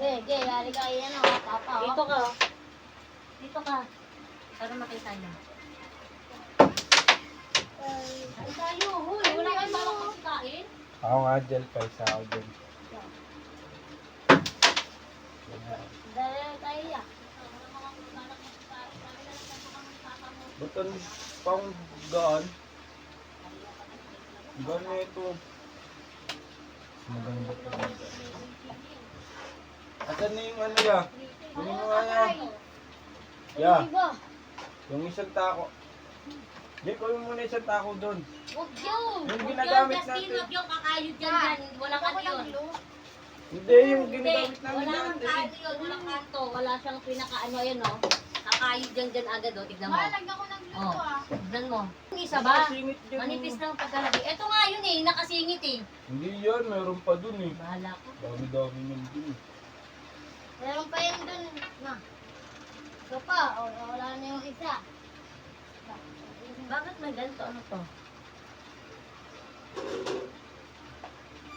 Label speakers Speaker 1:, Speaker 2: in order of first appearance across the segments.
Speaker 1: Ge, yari ka yan o. Papa o.
Speaker 2: Dito ka. Dito ka. Para makita niyo. Ay tayo. Huy, wala kang balak magkain?
Speaker 3: Ako nga, Jel. Paisa ako, Jel.
Speaker 1: Dali tayo ya.
Speaker 3: Ba't ang pang gaan? Gaan na ito. Maganda pa. Asan na yung ano ya? Kunin mo nga ya. Ya,
Speaker 1: Iba.
Speaker 3: yung isang tako. Jel, kunin mo na isang tako doon.
Speaker 1: Huwag yun.
Speaker 3: Yung
Speaker 2: Yan,
Speaker 3: ginagamit
Speaker 2: Justin,
Speaker 3: natin.
Speaker 2: wag yung kakayod dyan. Walang ano yun.
Speaker 3: Hindi, yung
Speaker 2: Hindi,
Speaker 3: ginagamit namin
Speaker 2: wala kang
Speaker 3: natin.
Speaker 2: kaano yun. Walang kanto. Wala siyang pinaka-ano yun, no? Kakayod dyan agad, o. Tignan mo.
Speaker 1: Lagyan ko ng
Speaker 2: Oh, tignan mo. Yung isa ba?
Speaker 3: Nakasingit dyan.
Speaker 2: Manipis lang pagkalagay. Ito nga yun eh, nakasingit eh.
Speaker 3: Hindi yan, meron pa dun eh.
Speaker 2: Bahala ko.
Speaker 3: Dami-dami nang dun eh.
Speaker 1: Meron pa yun dun. Na. Ito pa. O, wala na yung isa.
Speaker 2: Bakit may ganito? Ano to?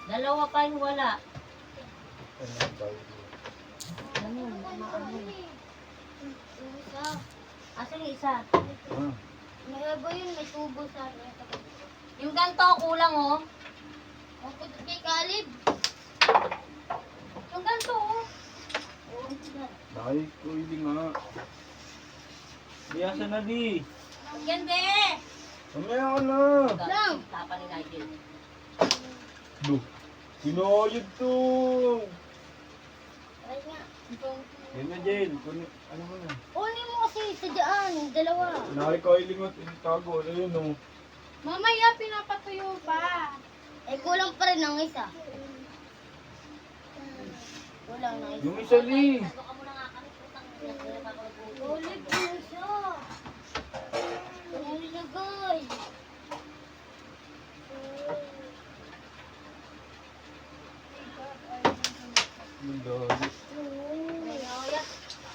Speaker 2: Dalawa pa yung wala.
Speaker 3: Ano ang tawag yun?
Speaker 2: Ano? Maano?
Speaker 1: Yung isa.
Speaker 2: Asan yung isa?
Speaker 3: Ah,
Speaker 1: May iba yun. May tubo sa
Speaker 2: Yung ganito, kulang oh.
Speaker 1: Ang kutot kay Kalib.
Speaker 2: Yung ganito oh.
Speaker 3: Ay, hindi nga. Biyasa na di.
Speaker 2: Yan be!
Speaker 3: Mamaya ka na.
Speaker 1: Lang.
Speaker 2: Tapa ni Nigel.
Speaker 3: Lo, sinayad to.
Speaker 1: Ay nga.
Speaker 3: Yan na, Jen. Ano mo na?
Speaker 1: Kunin mo kasi sa dyan. Dalawa.
Speaker 3: Nakikailingot, itago. Ayun o.
Speaker 1: Mamaya pinapatuyo pa. Eh, kulang pa rin ang isa. Kulang na isa.
Speaker 3: Yung isa li.
Speaker 2: Sago ka muna nga kami. Putang ina,
Speaker 1: Kulit na isa. Kulit na guys.
Speaker 3: Yung dami.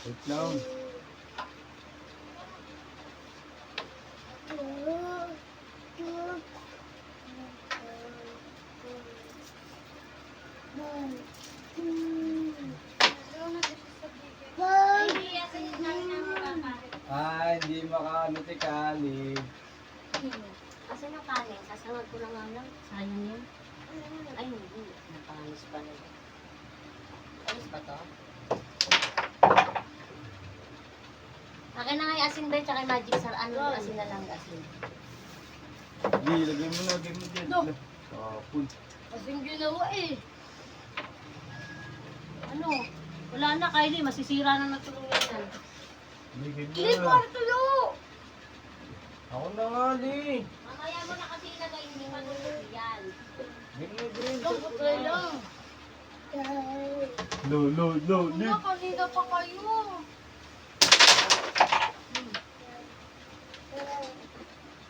Speaker 3: Wait lang. Ah, hindi makaano si Kali.
Speaker 2: Asan yung kanin? Sasangag ko lang nga lang. Sayang yun. Ay, hindi. Napangalis pa na. Alis ba to? Akin na nga yung asin ba yun, tsaka yung magic sar. Ano yung asin na lang asin?
Speaker 3: Di, lagyan mo na, lagyan mo dyan.
Speaker 1: No.
Speaker 3: Kapun.
Speaker 1: Kasing ginawa eh.
Speaker 2: Ano? Wala na, Kylie. Masisira na natulungan yan.
Speaker 3: Lagyan
Speaker 1: Hindi
Speaker 3: mo
Speaker 1: pa
Speaker 3: na.
Speaker 1: tulo.
Speaker 3: Ako na nga, Li.
Speaker 2: Mamaya mo na kasi ilagay hindi manulog yan.
Speaker 3: Green na green.
Speaker 1: Okay lang.
Speaker 3: No, Li.
Speaker 1: Ano, kanina pa kayo.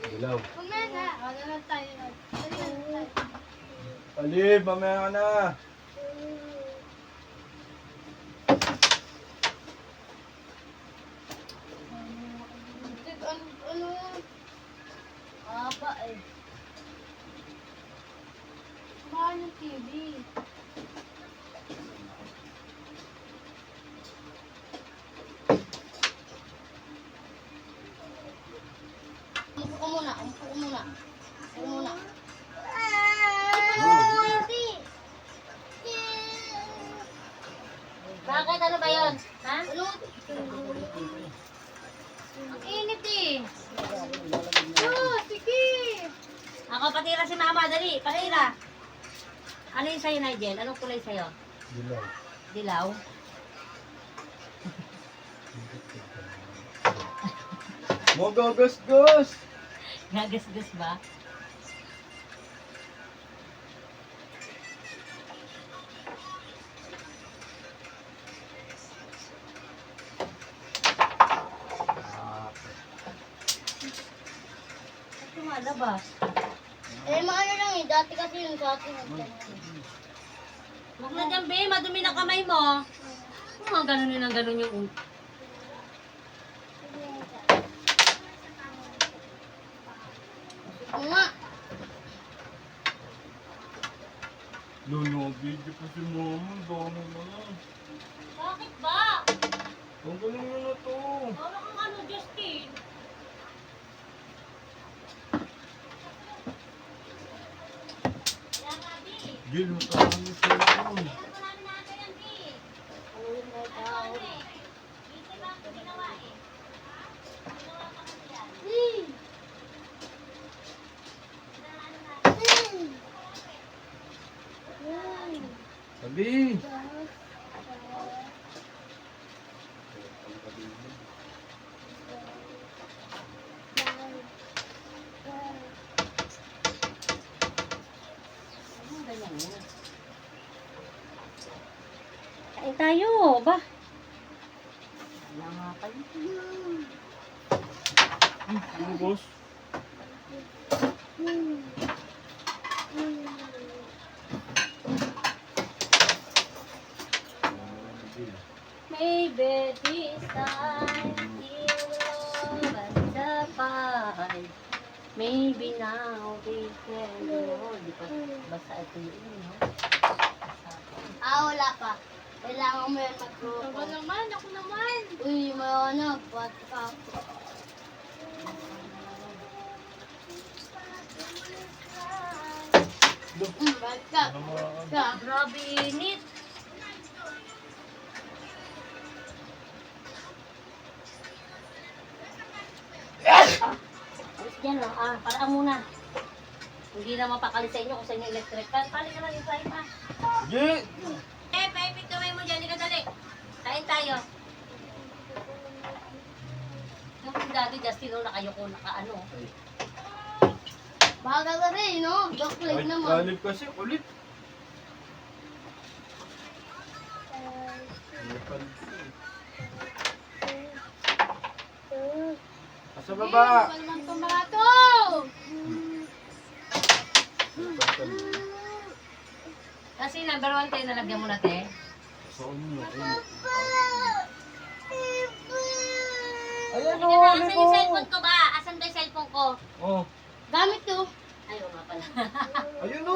Speaker 3: Dilaw.
Speaker 1: Mamaya na. Ano na tayo.
Speaker 3: Alib, mamaya ka na.
Speaker 1: Ano? Aba eh. Mahal yung TV. Umupo ka muna. Umupo ka muna. Umupo muna.
Speaker 2: Bakit? Ano ba yun? Ha?
Speaker 1: Ano?
Speaker 2: Ang init eh.
Speaker 1: Sige.
Speaker 2: Ako, patira si mama. Dali, patira. Ano yung sa'yo, Nigel? Anong kulay sa'yo?
Speaker 3: Dilaw.
Speaker 2: Dilaw?
Speaker 3: Mo gagas-gas.
Speaker 2: Gagas-gas ba? Ito nga, labas.
Speaker 1: Eh, maano lang eh. Dati kasi yung sa atin.
Speaker 2: Huwag na dyan, be. Madumi na kamay mo. Kung ang ganunin ang ganun yung
Speaker 1: Oo nga.
Speaker 3: Lolo, video pa si mama. Dami mo na. Tungkulin mo na to.
Speaker 2: Wala kang ano, Justin. Yan, Abi.
Speaker 3: Gil, matakan yung cellphone.
Speaker 2: Kailan ko namin natin yan, Bi? Ano yun na ikaw? Busy ba ito ginawa eh? Ginawa pa kasi yan.
Speaker 3: Sabi.
Speaker 2: Ano ganyan mo? Kain tayo, ba? Wala nga kayo.
Speaker 3: Ano, boss?
Speaker 2: Maybe this time you will survive. Maybe now we can go. Di pa basta ito yun, no?
Speaker 1: Wala pa. Kailangan mo yan mag-grupo.
Speaker 2: Ako naman, ako naman.
Speaker 1: Uy, may ano, bati ka. Bati ka.
Speaker 3: Ano mo ako?
Speaker 1: Ka.
Speaker 2: Grabe init. Alis dyan, no? Paraan muna. Hindi na mapakali sa inyo kung sa inyo electric. Pali ka lang yung fry pa.
Speaker 3: Gil!
Speaker 2: Paipit kamay mo dyan. Hindi ka dali. Kain tayo. Yung dati, Justin, no, nakayoko, nakaano.
Speaker 1: Bagal ka rin, no? Dog
Speaker 3: Ay,
Speaker 1: leg naman.
Speaker 3: kalib kasi, kulit. Sa baba.
Speaker 1: Palman pambato!
Speaker 2: Kasi number 1 tayo nalagyan mo na, te.
Speaker 3: Sa inyo.
Speaker 2: Sige
Speaker 3: Ayan o,
Speaker 2: na,
Speaker 3: ano
Speaker 2: asan
Speaker 3: po?
Speaker 2: yung cellphone ko ba? Asan ba yung cellphone ko?
Speaker 3: Oh,
Speaker 1: Gamit to.
Speaker 2: Ayaw nga pala.
Speaker 3: ayun o.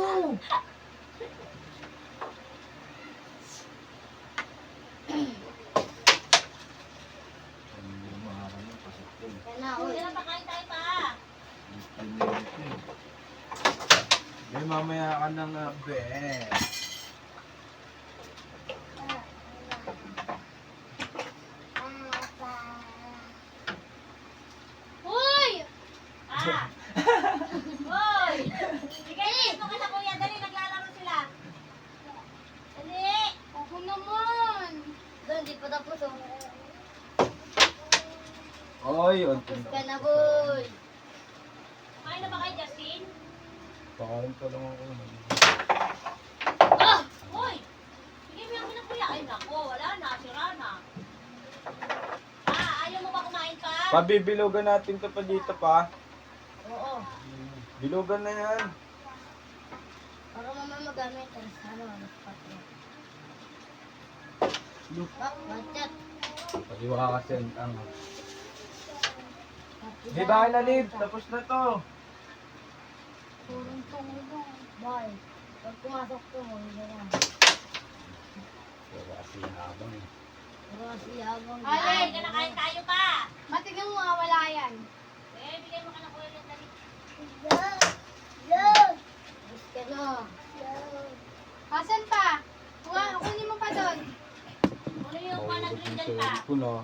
Speaker 1: Yan na, uy.
Speaker 2: Hindi na pakain tayo pa.
Speaker 3: May mamaya ka na nga, be.
Speaker 1: Uy!
Speaker 2: Ah! Hoy! Sige, dito ka na kuya. Dali, naglalaro sila. Dali!
Speaker 1: Ako naman. Doon, di pa tapos, oh.
Speaker 3: Oy,
Speaker 1: Tapos ka na, boy.
Speaker 2: Kumain na ba kayo, Justin?
Speaker 3: pakain pa lang ako.
Speaker 1: Ah!
Speaker 2: Hoy! Sige, may akin na kuya. Ay, nako. Wala na. Sira na. Ayaw mo ba kumain pa?
Speaker 3: Pabibilugan natin to pa dito pa.
Speaker 1: Oo.
Speaker 3: Bilugan na yan.
Speaker 1: Para mama magamit. Ano, magpapit. Bachat.
Speaker 3: Pag-iwa ka kasi ang... Di ba na live? Tapos na to.
Speaker 1: Turong tulong. Bye. Pag pumasok to, hindi na.
Speaker 3: Pero kasi habang eh.
Speaker 1: Pero kasi habang...
Speaker 2: Ay, ka na kain tayo pa.
Speaker 1: Matigang mo, wala yan.
Speaker 2: Eh, bigay mo ka na kuya yung dali.
Speaker 1: Tapos ka na.
Speaker 4: Asan pa? Kunin mo pa doon.
Speaker 2: Ano yung pa
Speaker 3: Mahulog yung
Speaker 2: nag-green pa?
Speaker 3: cellphone ah.